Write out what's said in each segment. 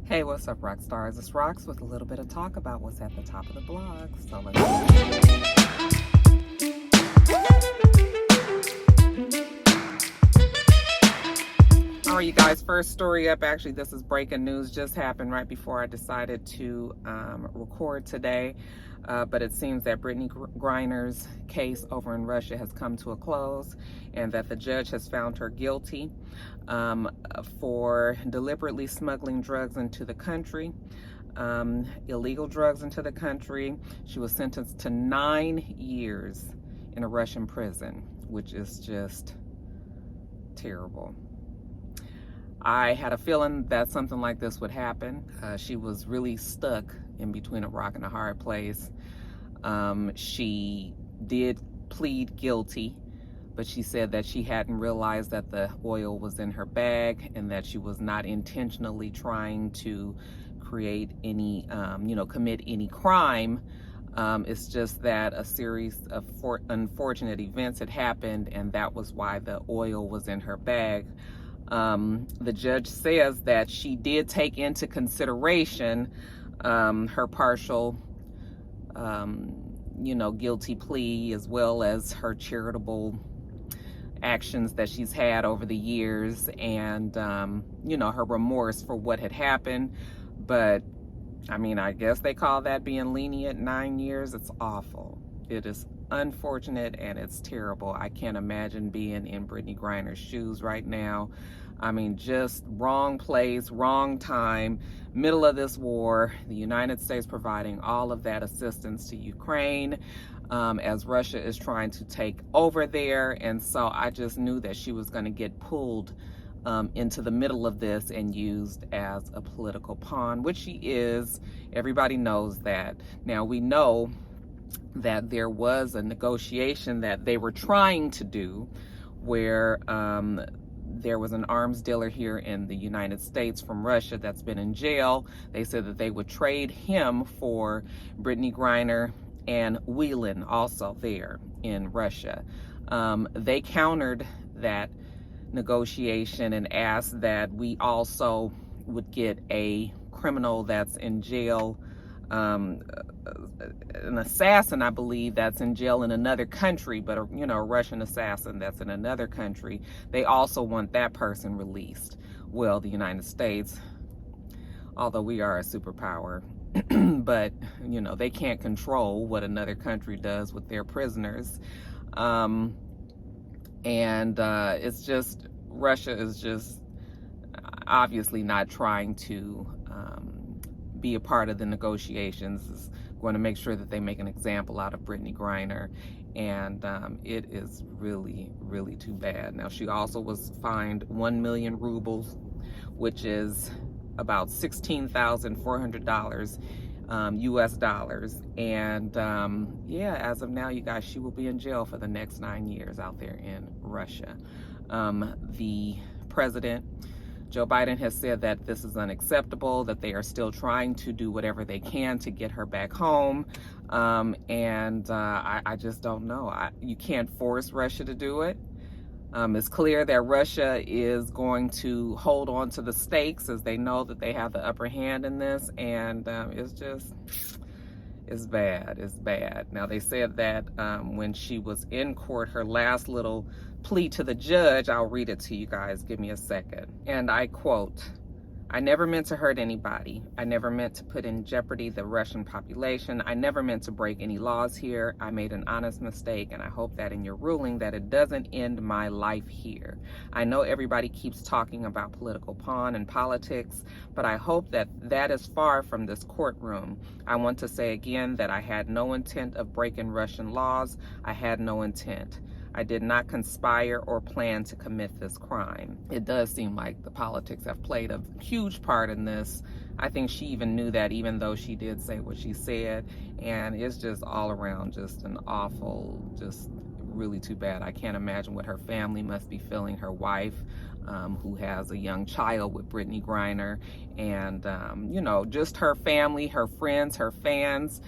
Hey, what's up, rock stars? It's Rox with a little bit of talk about what's at the top of the blog. So let's All right, you guys, first story up. Actually, this is breaking news, just happened right before I decided to record today. But it seems that Brittney Griner's case over in Russia has come to a close, and that the judge has found her guilty for deliberately smuggling drugs into the country, illegal drugs into the country. She was sentenced to 9 years in a Russian prison, which is just terrible. I had a feeling that something like this would happen. She was really stuck in between a rock and a hard place. She did plead guilty, but she said that she hadn't realized that the oil was in her bag and that she was not intentionally trying to create any, commit any crime. It's just that a series of unfortunate events had happened, and that was why the oil was in her bag. The judge says that she did take into consideration her partial, guilty plea, as well as her charitable actions that she's had over the years, and, her remorse for what had happened. But, I guess they call that being lenient. 9 years, it's awful. It is unfortunate and it's terrible. I can't imagine being in Brittney Griner's shoes right now. Just wrong place, wrong time, middle of this war, the United States providing all of that assistance to Ukraine as Russia is trying to take over there. And so I just knew that she was going to get pulled into the middle of this and used as a political pawn, which she is. Everybody knows that. Now we know that there was a negotiation that they were trying to do where there was an arms dealer here in the United States from Russia that's been in jail. They said that they would trade him for Brittney Griner and Whelan, also there in Russia. They countered that negotiation and asked that we also would get a criminal that's in jail, an assassin, I believe, that's in jail in another country, but a Russian assassin that's in another country. They also want that person released. Well, the United States, although we are a superpower, but they can't control what another country does with their prisoners. It's just, Russia is just obviously not trying to be a part of the negotiations. Is going to make sure that they make an example out of Brittney Griner, and it is really, really too bad. Now, she also was fined 1 million rubles, which is about $16,400 US dollars. And as of now, you guys, she will be in jail for the next 9 years out there in Russia. The president, Joe Biden, has said that this is unacceptable, that they are still trying to do whatever they can to get her back home. I just don't know. You can't force Russia to do it. It's clear that Russia is going to hold on to the stakes, as they know that they have the upper hand in this. And it's bad. It's bad. Now, they said that when she was in court, her last little plea to the judge, I'll read it to you guys. Give me a second. And I quote, "I never meant to hurt anybody. I never meant to put in jeopardy the Russian population. I never meant to break any laws here. I made an honest mistake, and I hope that in your ruling that it doesn't end my life here. I know everybody keeps talking about political pawn and politics, but I hope that that is far from this courtroom. I want to say again that I had no intent of breaking Russian laws. I had no intent. I did not conspire or plan to commit this crime." It does seem like the politics have played a huge part in this. I think she even knew that, even though she did say what she said. And it's just all around just an awful, just really too bad. I can't imagine what her family must be feeling. Her wife, who has a young child with Brittney Griner, and, just her family, her friends, her fans,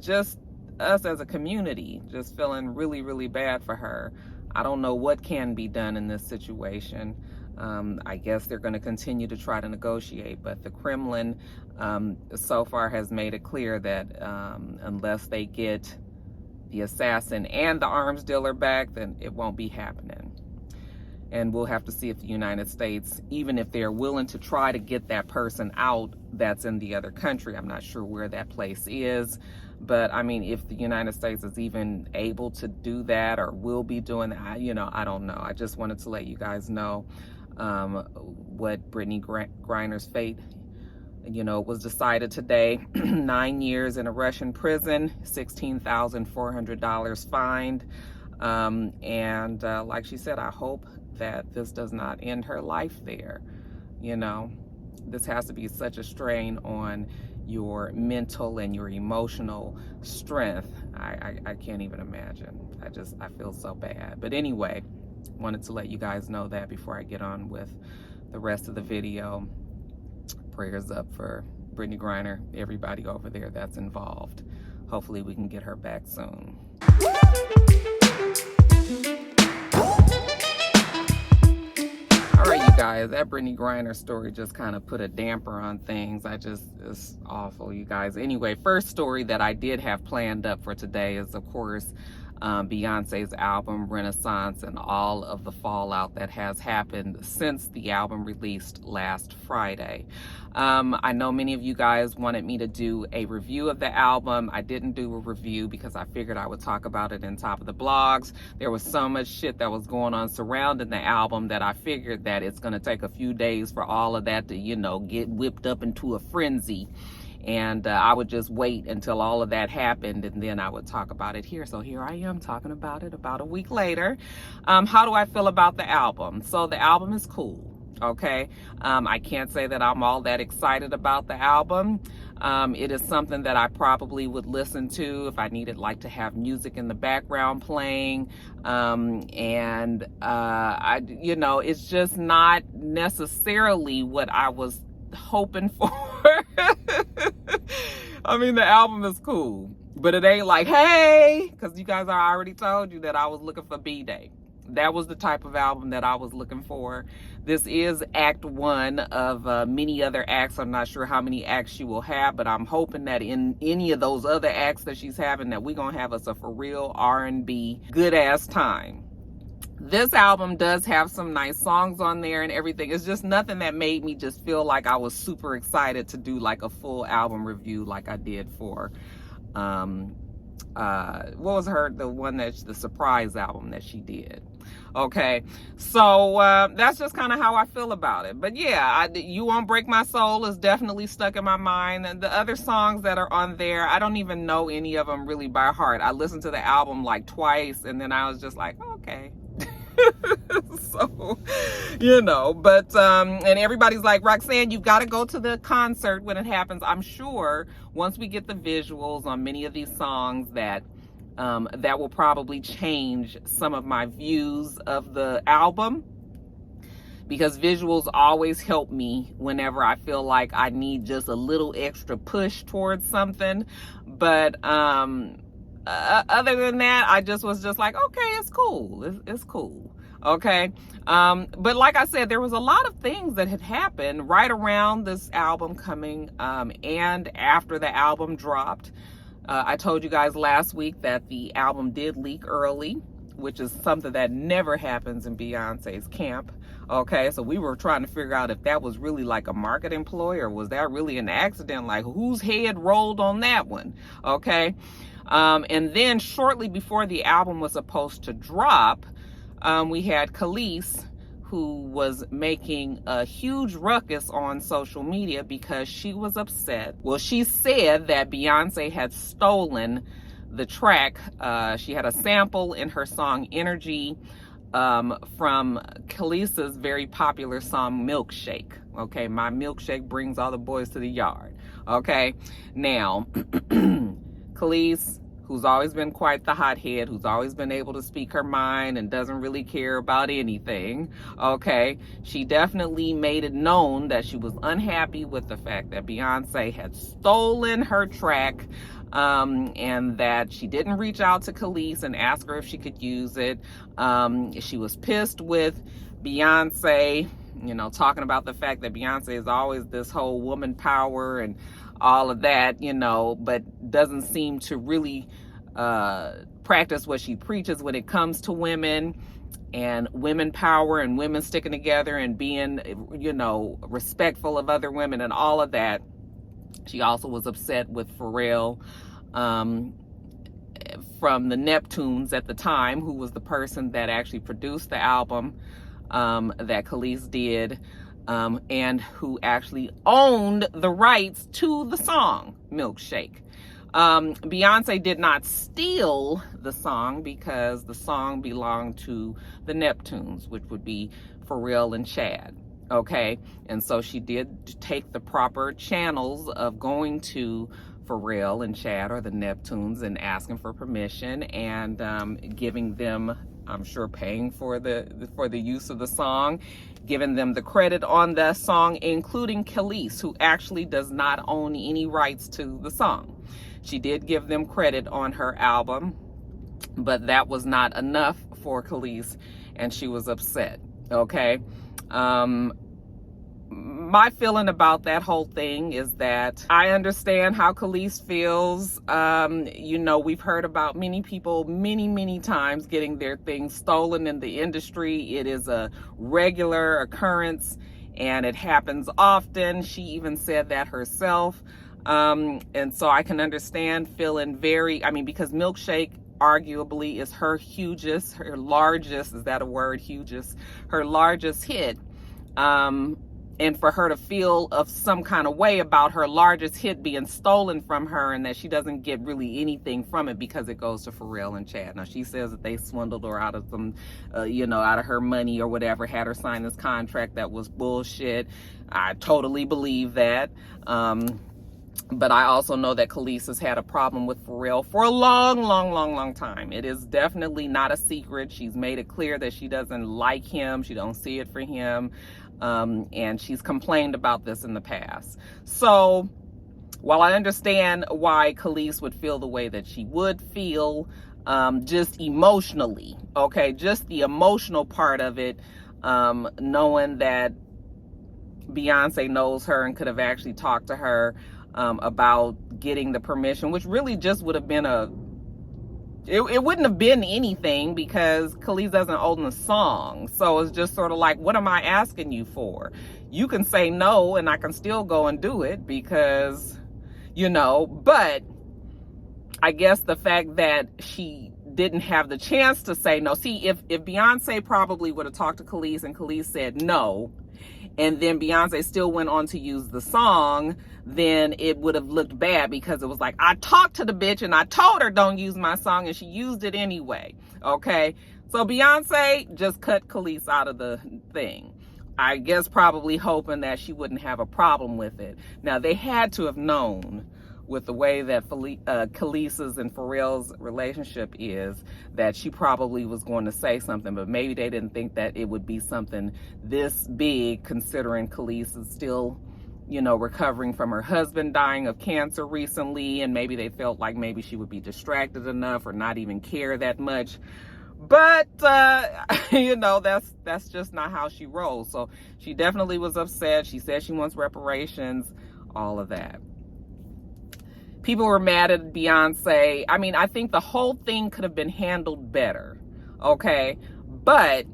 just us as a community, just feeling really, really bad for her. I don't know what can be done in this situation. I guess they're going to continue to try to negotiate, but the Kremlin so far has made it clear that unless they get the assassin and the arms dealer back, then it won't be happening. And we'll have to see if the United States, even if they're willing to try to get that person out that's in the other country, I'm not sure where that place is, but I mean, if the United States is even able to do that or will be doing that, you know, I don't know. I just wanted to let you guys know what Brittney Griner's fate, you know, was decided today. 9 years in a Russian prison, $16,400 fined. And like she said, I hope that this does not end her life there. You know, this has to be such a strain on your mental and your emotional strength. I can't even imagine. I feel so bad. But anyway, wanted to let you guys know that before I get on with the rest of the video. Prayers up for Brittney Griner, everybody over there that's involved. Hopefully we can get her back soon. All right, you guys, that Brittney Griner story just kind of put a damper on things. It's awful, you guys. Anyway, first story that I did have planned up for today is, of course, Beyonce's album Renaissance and all of the fallout that has happened since the album released last Friday. I know many of you guys wanted me to do a review of the album. I didn't do a review because I figured I would talk about it in top of the blogs. There was so much shit that was going on surrounding the album that I figured that it's going to take a few days for all of that to, you know, get whipped up into a frenzy. And I would just wait until all of that happened, and then I would talk about it here. So here I am talking about it about a week later. How do I feel about the album? So the album is cool, okay? I can't say that I'm all that excited about the album. It is something that I probably would listen to if I needed like to have music in the background playing. You know, it's just not necessarily what I was hoping for. I mean, the album is cool, but it ain't like, hey, because you guys, I already told you that I was looking for B-Day. That was the type of album that I was looking for. This is act one of many other acts. I'm not sure how many acts she will have, but I'm hoping that in any of those other acts that she's having, that we're going to have us a for real R&B good ass time. This album does have some nice songs on there and everything. It's just nothing that made me just feel like I was super excited to do like a full album review like I did for, what was the surprise album that she did. Okay, so that's just kind of how I feel about it. But yeah, You Won't Break My Soul is definitely stuck in my mind. And the other songs that are on there, I don't even know any of them really by heart. I listened to the album like twice, and then I was just like, okay. So, you know, but and everybody's like, Roxanne, you've got to go to the concert when it happens. I'm sure once we get the visuals on many of these songs that that will probably change some of my views of the album, because visuals always help me whenever I feel like I need just a little extra push towards something. But other than that, I was just like, okay, it's cool. It's cool. Okay. But like I said, there was a lot of things that had happened right around this album coming and after the album dropped. I told you guys last week that the album did leak early, which is something that never happens in Beyonce's camp. Okay, so we were trying to figure out if that was really like a marketing ploy, or was that really an accident? Like, whose head rolled on that one? Okay. And then shortly before the album was supposed to drop, we had Khalees, who was making a huge ruckus on social media because she was upset. Well, she said that Beyonce had stolen the track. She had a sample in her song Energy from Khalees's very popular song Milkshake. Okay, my milkshake brings all the boys to the yard. Okay, now Khalees, who's always been quite the hothead, who's always been able to speak her mind and doesn't really care about anything, okay, she definitely made it known that she was unhappy with the fact that Beyonce had stolen her track, and that she didn't reach out to Khalees and ask her if she could use it. She was pissed with Beyonce you know, talking about the fact that Beyonce is always this whole woman power and all of that, you know, but doesn't seem to really practice what she preaches when it comes to women and women power and women sticking together and being, you know, respectful of other women and all of that. She also was upset with Pharrell from the Neptunes at the time, who was the person that actually produced the album that Khalees did, and who actually owned the rights to the song Milkshake. Beyonce did not steal the song because the song belonged to the Neptunes, which would be Pharrell and Chad. Okay, and so she did take the proper channels of going to Pharrell and Chad, or the Neptunes, and asking for permission and giving them, I'm sure, paying for the use of the song, giving them the credit on the song, including Khalees, who actually does not own any rights to the song. She did give them credit on her album, but that was not enough for Khalees, and she was upset. Okay. My feeling about that whole thing is that I understand how Khalees feels. You know, we've heard about many people many times getting their things stolen in the industry. It is a regular occurrence and it happens often. She even said that herself. And so I can understand feeling very, I mean, because Milkshake arguably is her largest, is that a word, hugest? Her largest hit. And for her to feel of some kind of way about her largest hit being stolen from her, and that she doesn't get really anything from it because it goes to Pharrell and Chad. Now, she says that they swindled her out of some, you know, out of her money or whatever, had her sign this contract that was bullshit. I totally believe that. But I also know that Khalees has had a problem with Pharrell for a long time. It is definitely not a secret. She's made it clear that she doesn't like him. She don't see it for him. And she's complained about this in the past. So while I understand why Khalees would feel the way that she would feel, just emotionally, okay, just the emotional part of it, knowing that Beyonce knows her and could have actually talked to her about getting the permission, which really just would have been it wouldn't have been anything because Khalees doesn't own the song. So it's just sort of like, what am I asking you for? You can say no and I can still go and do it because, you know, but I guess the fact that she didn't have the chance to say no. See, if Beyonce probably would have talked to Khalees and Khalees said no, and then Beyonce still went on to use the song, then it would have looked bad because it was like, I talked to the bitch and I told her don't use my song and she used it anyway. Okay. So Beyonce just cut Khalees out of the thing. I guess probably hoping that she wouldn't have a problem with it. Now, they had to have known with the way that Khalees's and Pharrell's relationship is, that she probably was going to say something, but maybe they didn't think that it would be something this big, considering Khalees is still, you know, recovering from her husband dying of cancer recently, and maybe they felt like maybe she would be distracted enough or not even care that much. But, you know, that's just not how she rolls. So she definitely was upset. She said she wants reparations, all of that. People were mad at Beyonce. I mean, I think the whole thing could have been handled better, okay? But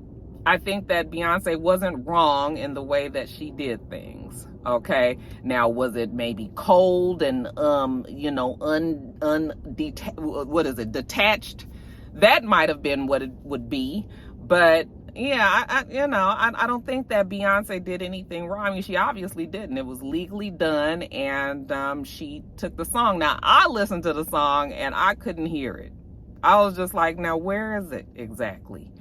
I think that Beyonce wasn't wrong in the way that she did things, okay? Now, was it maybe cold and, you know, detached? That might have been what it would be. But yeah, I don't think that Beyonce did anything wrong. I mean, she obviously didn't. It was legally done, and she took the song. Now, I listened to the song, and I couldn't hear it. I was just like, now, where is it exactly?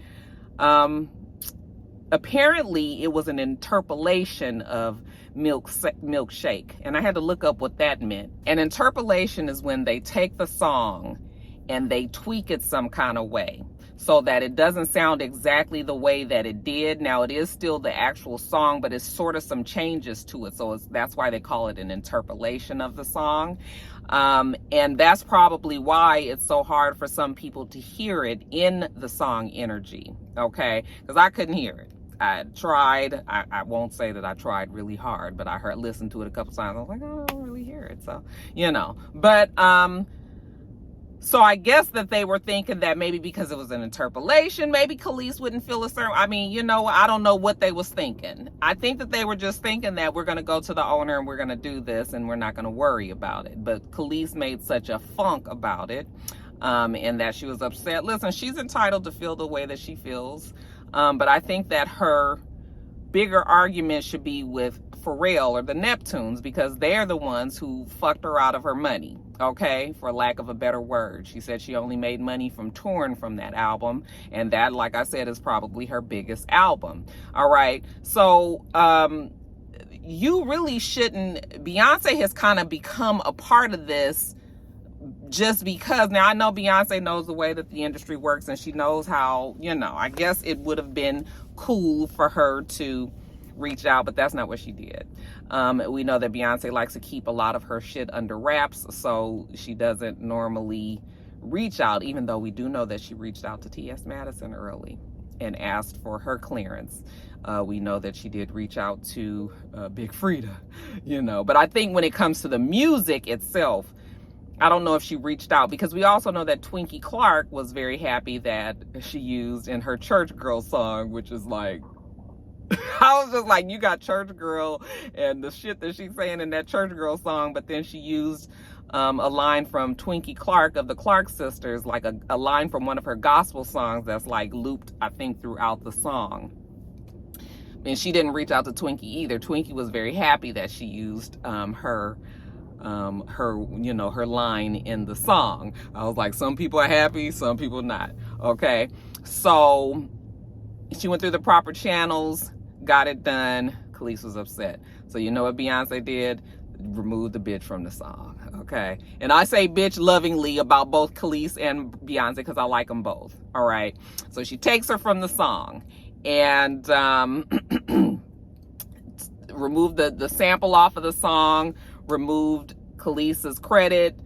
Apparently, it was an interpolation of Milkshake, and I had to look up what that meant. An interpolation is when they take the song and they tweak it some kind of way, so that it doesn't sound exactly the way that it did. Now, it is still the actual song, but it's sort of some changes to it. So that's why they call it an interpolation of the song. And that's probably why it's so hard for some people to hear it in the song Energy, okay? Because I couldn't hear it. I tried. I won't say that I tried really hard, but I listened to it a couple times. I was like, oh, I don't really hear it. So, you know, but, so I guess that they were thinking that maybe because it was an interpolation, maybe Khalees wouldn't feel a certain, I mean, you know, I don't know what they was thinking. I think that they were just thinking that we're going to go to the owner and we're going to do this and we're not going to worry about it. But Khalees made such a funk about it, and that she was upset. Listen, she's entitled to feel the way that she feels. But I think that her bigger argument should be with Pharrell or the Neptunes, because they're the ones who fucked her out of her money, okay, for lack of a better word. She said she only made money from touring from that album, and that, like I said, is probably her biggest album. All right, so you really shouldn't, Beyonce has kind of become a part of this just because. Now I know Beyonce knows the way that the industry works, and she knows how, you know, I guess it would have been cool for her to reach out, but that's not what she did. We know that Beyonce likes to keep a lot of her shit under wraps, so she doesn't normally reach out, even though we do know that she reached out to T.S. Madison early and asked for her clearance. We know that she did reach out to Big Frida, you know, but I think when it comes to the music itself, I don't know if she reached out, because we also know that Twinkie Clark was very happy that she used in her Church Girl song, which is like, I was just like, you got Church Girl and the shit that she's saying in that Church Girl song, but then she used a line from Twinkie Clark of the Clark Sisters, like a line from one of her gospel songs that's like looped, I think, throughout the song. And she didn't reach out to Twinkie either. Twinkie was very happy that she used her you know, her line in the song. I was like, some people are happy, some people not. Okay, so she went through the proper channels, got it done. Khalees was upset. So you know what Beyonce did? Removed the bitch from the song. Okay, and I say bitch lovingly about both Khalees and Beyonce because I like them both. All right, so she takes her from the song and removed the sample off of the song, removed Khalees's credit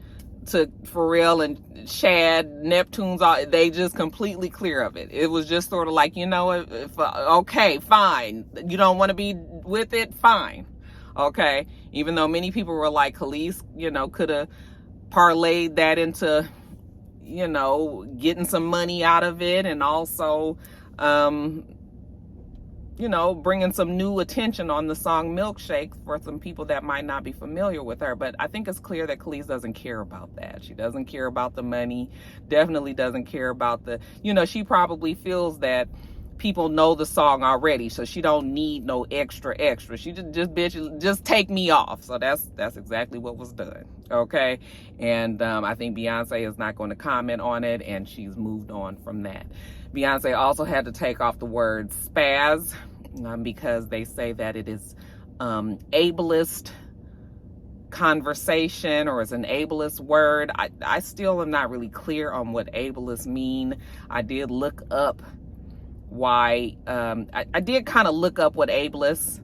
to Pharrell and Shad, Neptunes, they just completely clear of it. It was just sort of like, you know, if okay, fine. You don't want to be with it, fine. Okay. Even though many people were like, Khalees, you know, could have parlayed that into, you know, getting some money out of it, and also, you know, bringing some new attention on the song Milkshake for some people that might not be familiar with her. But I think it's clear that Khalees doesn't care about that. She doesn't care about the money, definitely doesn't care about the, you know, she probably feels that people know the song already, so she don't need no extra. She just bitch, just take me off. So that's exactly what was done. Okay, and I think Beyonce is not going to comment on it, and she's moved on from that. Beyonce also had to take off the word spaz, because they say that it is ableist conversation, or it's an ableist word. I still am not really clear on what ableist mean. I did look up why, I did kind of look up what ableist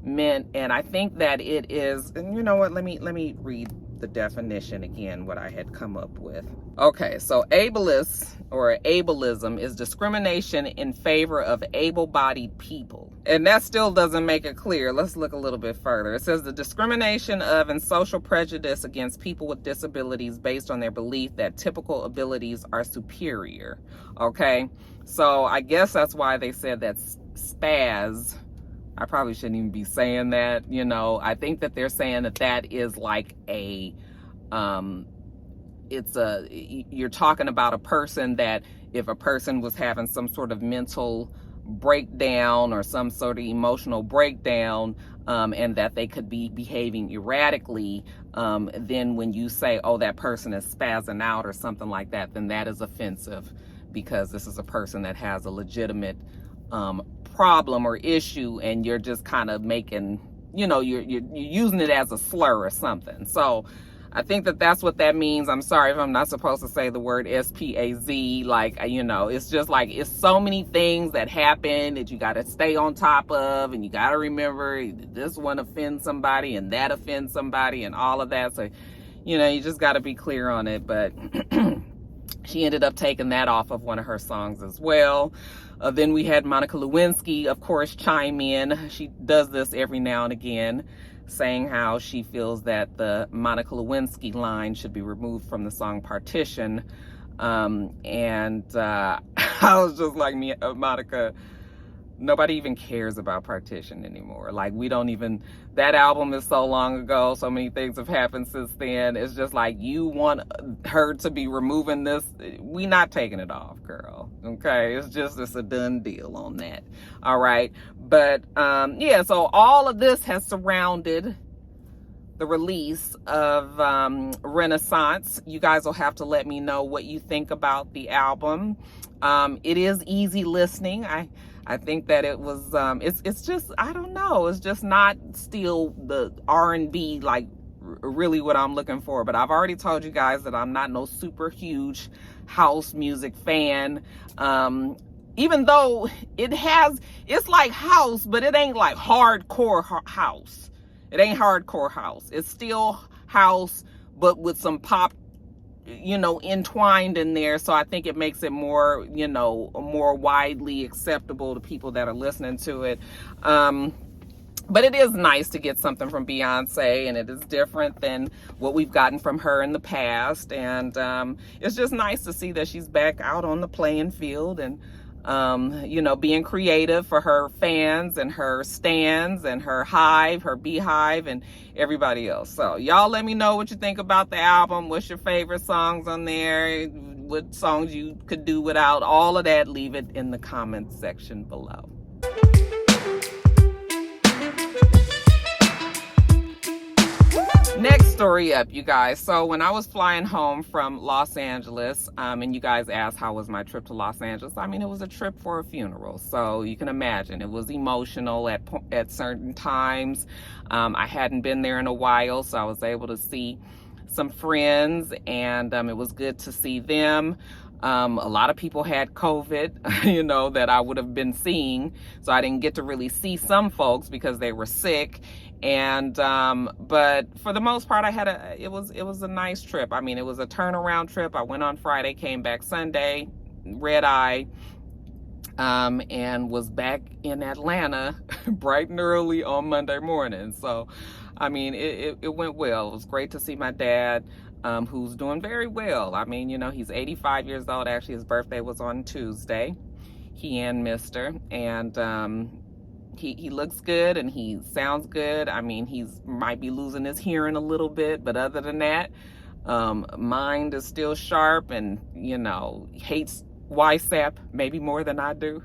meant, and I think that it is, and you know what, let me read the definition again, what I had come up with. Okay, so ableist or ableism is discrimination in favor of able-bodied people. And that still doesn't make it clear. Let's look a little bit further. It says the discrimination of and social prejudice against people with disabilities based on their belief that typical abilities are superior. Okay, so I guess that's why they said that spaz. I probably shouldn't even be saying that, you know. I think that they're saying that that is like a, you're talking about a person that if a person was having some sort of mental breakdown or some sort of emotional breakdown, and that they could be behaving erratically, then when you say, oh, that person is spazzing out or something like that, then that is offensive, because this is a person that has a legitimate problem or issue, and you're just kind of making, you know, you're using it as a slur or something. So I think that that's what that means. I'm sorry if I'm not supposed to say the word S-P-A-Z, like, you know, it's just like, it's so many things that happen that you got to stay on top of, and you got to remember this one offends somebody and that offends somebody and all of that. So, you know, you just got to be clear on it. But She ended up taking that off of one of her songs as well. Then we had Monica Lewinsky, of course, chime in. She does this every now and again, saying how she feels that the Monica Lewinsky line should be removed from the song Partition. I was just like, Monica, nobody even cares about Partition anymore. Like, we don't even, that album is so long ago, so many things have happened since then. It's just like, you want her to be removing this, we not taking it off, girl. Okay, it's a done deal on that. All right, but yeah, so all of this has surrounded the release of Renaissance. You guys will have to let me know what you think about the album. It is easy listening. I think that it was, it's just, I don't know, it's just not still the R&B, like really what I'm looking for. But I've already told you guys that I'm not no super huge house music fan. Even though it's like house, but it ain't like hardcore house. It ain't hardcore house. It's still house, but with some pop, entwined in there. So I think it makes it more, more widely acceptable to people that are listening to it. But it is nice to get something from Beyonce, and it is different than what we've gotten from her in the past. And it's just nice to see that she's back out on the playing field and, being creative for her fans and her stans and her hive, her beehive, and everybody else. So y'all let me know what you think about the album. What's your favorite songs on there? What songs you could do without? All of that, leave it in the comments section below. Next story up, you guys. So when I was flying home from Los Angeles, and you guys asked how was my trip to Los Angeles, I mean, it was a trip for a funeral. So you can imagine it was emotional at certain times. I hadn't been there in a while, so I was able to see some friends, and it was good to see them. A lot of people had COVID, that I would have been seeing. So I didn't get to really see some folks because they were sick. And, but for the most part, it was a nice trip. I mean, it was a turnaround trip. I went on Friday, came back Sunday, red eye, and was back in Atlanta bright and early on Monday morning. So, I mean, it went well. It was great to see my dad, who's doing very well. I mean, he's 85 years old. Actually, his birthday was on Tuesday. He and Mr. And, he looks good and he sounds good. I mean, might be losing his hearing a little bit, but other than that, mind is still sharp, and hates YSAP maybe more than I do.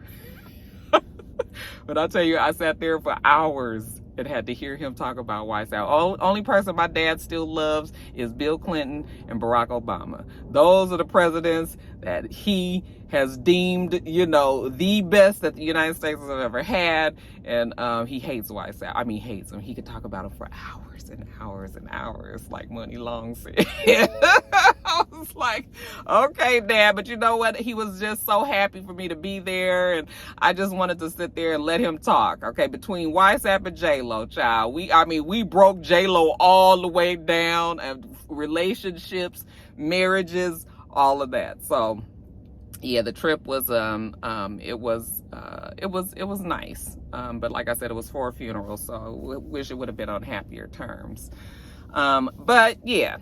But I'll tell you, I sat there for hours and had to hear him talk about YSAP. Only person my dad still loves is Bill Clinton and Barack Obama. Those are the presidents that he has deemed, the best that the United States has ever had. And he hates YSAP. I mean, hates him. He could talk about him for hours and hours and hours, like Money Long said. I was like, okay, Dad, but you know what? He was just so happy for me to be there, and I just wanted to sit there and let him talk. Okay, between YSAP and J-Lo, child, we broke J-Lo all the way down, and relationships, marriages, all of that. So yeah, the trip was it was nice, but like I said, it was for a funeral, so I wish it would have been on happier terms. But yeah,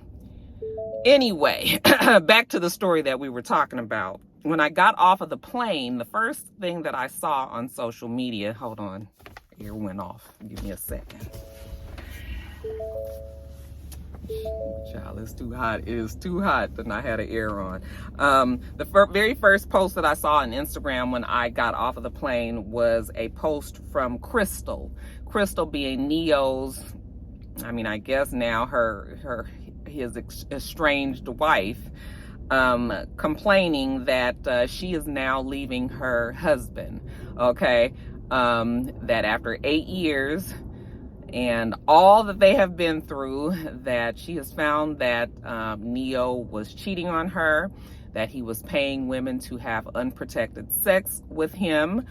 anyway, back to the story that we were talking about. When I got off of the plane, the first thing that I saw on social media, hold on, ear went off, give me a second. Child, it's too hot. It is too hot that I had an air on. The very first post that I saw on Instagram when I got off of the plane was a post from Crystal. Crystal being Neo's, I guess now his estranged wife, complaining that she is now leaving her husband. Okay, that after 8 years and all that they have been through, that she has found that Neo was cheating on her, that he was paying women to have unprotected sex with him.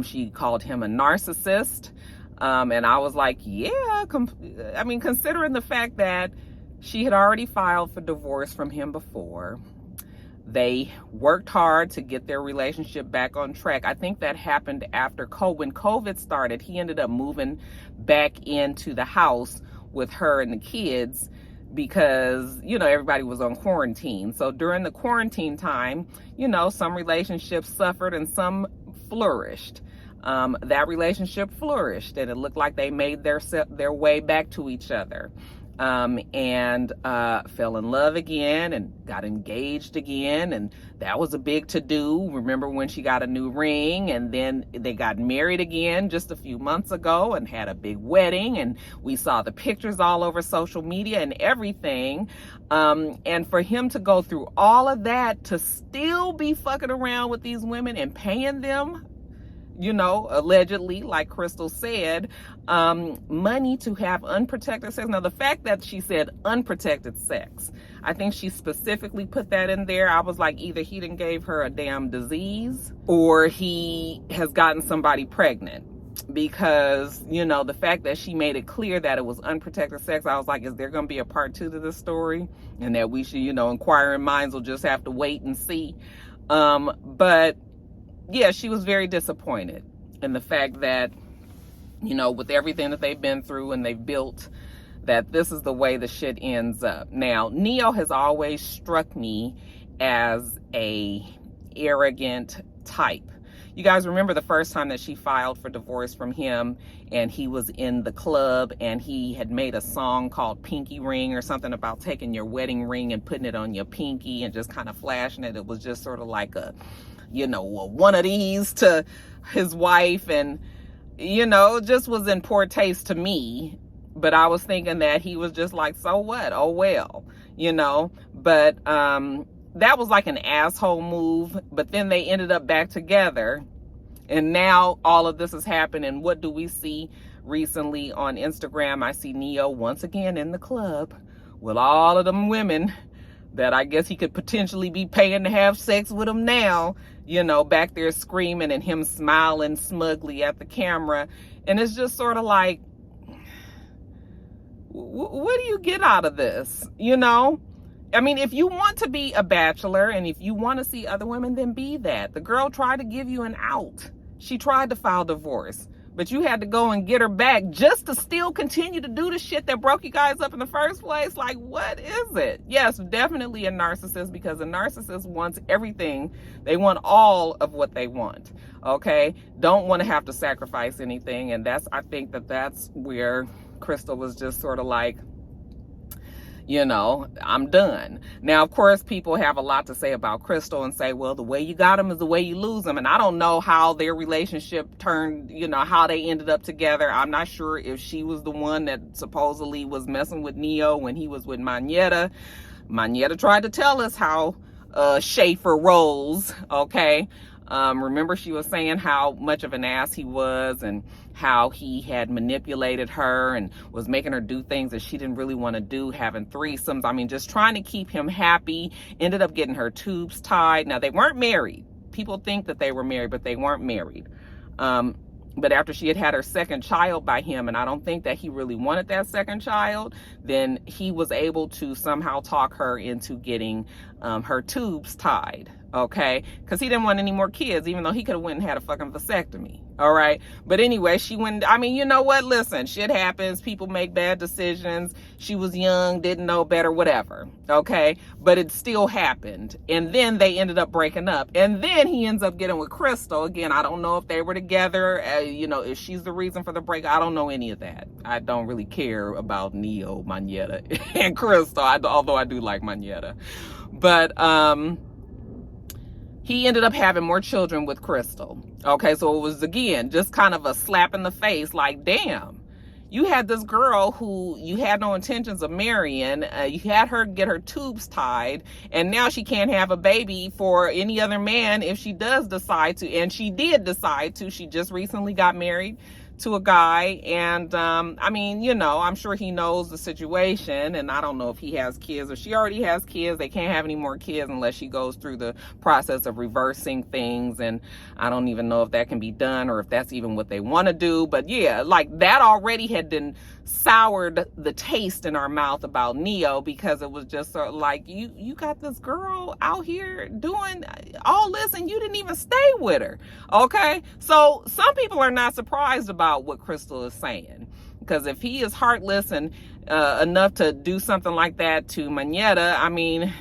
She called him a narcissist. And I was like, yeah, considering the fact that she had already filed for divorce from him before, They worked hard to get their relationship back on track. I think that happened after COVID. When COVID started, he ended up moving back into the house with her and the kids because, you know, everybody was on quarantine. So during the quarantine time, you know, some relationships suffered and some flourished. That relationship flourished, and it looked like they made their way back to each other, and fell in love again and got engaged again, and that was a big to-do. Remember when she got a new ring, and then they got married again just a few months ago and had a big wedding, and we saw the pictures all over social media and everything. And for him to go through all of that to still be fucking around with these women and paying them, you know, allegedly, like Crystal said, money to have unprotected sex. Now, the fact that she said unprotected sex, I think she specifically put that in there. I was like, either he done gave her a damn disease or he has gotten somebody pregnant. Because, you know, the fact that she made it clear that it was unprotected sex, I was like, is there going to be a part 2 to this story? And that we should, you know, inquiring minds will just have to wait and see. But yeah, she was very disappointed in the fact that, you know, with everything that they've been through and they've built, that this is the way the shit ends up. Now, Neo has always struck me as a arrogant type. You guys remember the first time that she filed for divorce from him, and he was in the club and he had made a song called Pinky Ring or something about taking your wedding ring and putting it on your pinky and just kind of flashing it. It was just sort of like a, you know, one of these to his wife, and, you know, just was in poor taste to me. But I was thinking that he was just like, so what? Oh, well, you know. But that was like an asshole move. But then they ended up back together. And now all of this has happened. And what do we see recently on Instagram? I see Neo once again in the club with all of them women that I guess he could potentially be paying to have sex with him now, you know, back there screaming and him smiling smugly at the camera. And it's just sort of like, what do you get out of this? You know, I mean, if you want to be a bachelor and if you want to see other women, then be that. The girl tried to give you an out. She tried to file divorce, but you had to go and get her back just to still continue to do the shit that broke you guys up in the first place. Like, what is it? Yes, definitely a narcissist, because a narcissist wants everything. They want all of what they want. Okay? Don't want to have to sacrifice anything. And I think that's where Crystal was just sort of like, you know, I'm done. Now, of course, people have a lot to say about Crystal and say, well, the way you got him is the way you lose him. And I don't know how their relationship turned, you know, how they ended up together. I'm not sure if she was the one that supposedly was messing with Neo when he was with Manetta. Manetta tried to tell us how Schaefer rolls, okay? Remember, she was saying how much of an ass he was and how he had manipulated her and was making her do things that she didn't really want to do, having threesomes. I mean, just trying to keep him happy. Ended up getting her tubes tied. Now, they weren't married. People think that they were married, but they weren't married. But after she had her second child by him, and I don't think that he really wanted that second child, then he was able to somehow talk her into getting her tubes tied. Okay, because he didn't want any more kids, even though he could have went and had a fucking vasectomy. All right, but anyway, she went. I mean, you know what? Listen, shit happens. People make bad decisions. She was young, didn't know better, whatever. Okay, but it still happened, and then they ended up breaking up, and then he ends up getting with Crystal again. I don't know if they were together. You know, if she's the reason for the break, I don't know any of that. I don't really care about Neo, Manetta, and Crystal. Although I do like Manetta, but he ended up having more children with Crystal. Okay, so it was, again, just kind of a slap in the face, like, damn, you had this girl who you had no intentions of marrying, you had her get her tubes tied, and now she can't have a baby for any other man if she does decide to, and she did decide to. She just recently got married to a guy. And I mean, you know, I'm sure he knows the situation, and I don't know if he has kids or she already has kids. They can't have any more kids unless she goes through the process of reversing things, and I don't even know if that can be done or if that's even what they want to do. But yeah, like that already had been soured the taste in our mouth about Neo, because it was just sort of like, you got this girl out here doing all this and you didn't even stay with her. Okay, so some people are not surprised about what Crystal is saying, because if he is heartless and enough to do something like that to Manetta, I mean,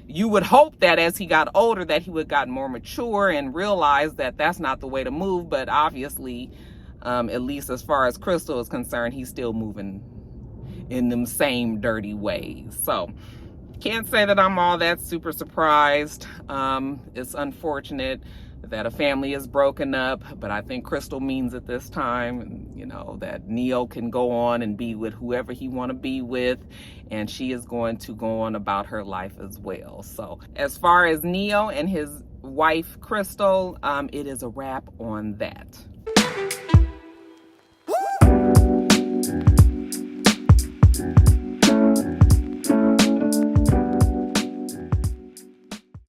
you would hope that as he got older that he would have gotten more mature and realize that that's not the way to move. But obviously, at least as far as Crystal is concerned, he's still moving in them same dirty ways. So can't say that I'm all that super surprised. It's unfortunate that a family is broken up, but I think Crystal means it this time, you know, that Neo can go on and be with whoever he want to be with, and she is going to go on about her life as well. So as far as Neo and his wife Crystal, it is a wrap on that.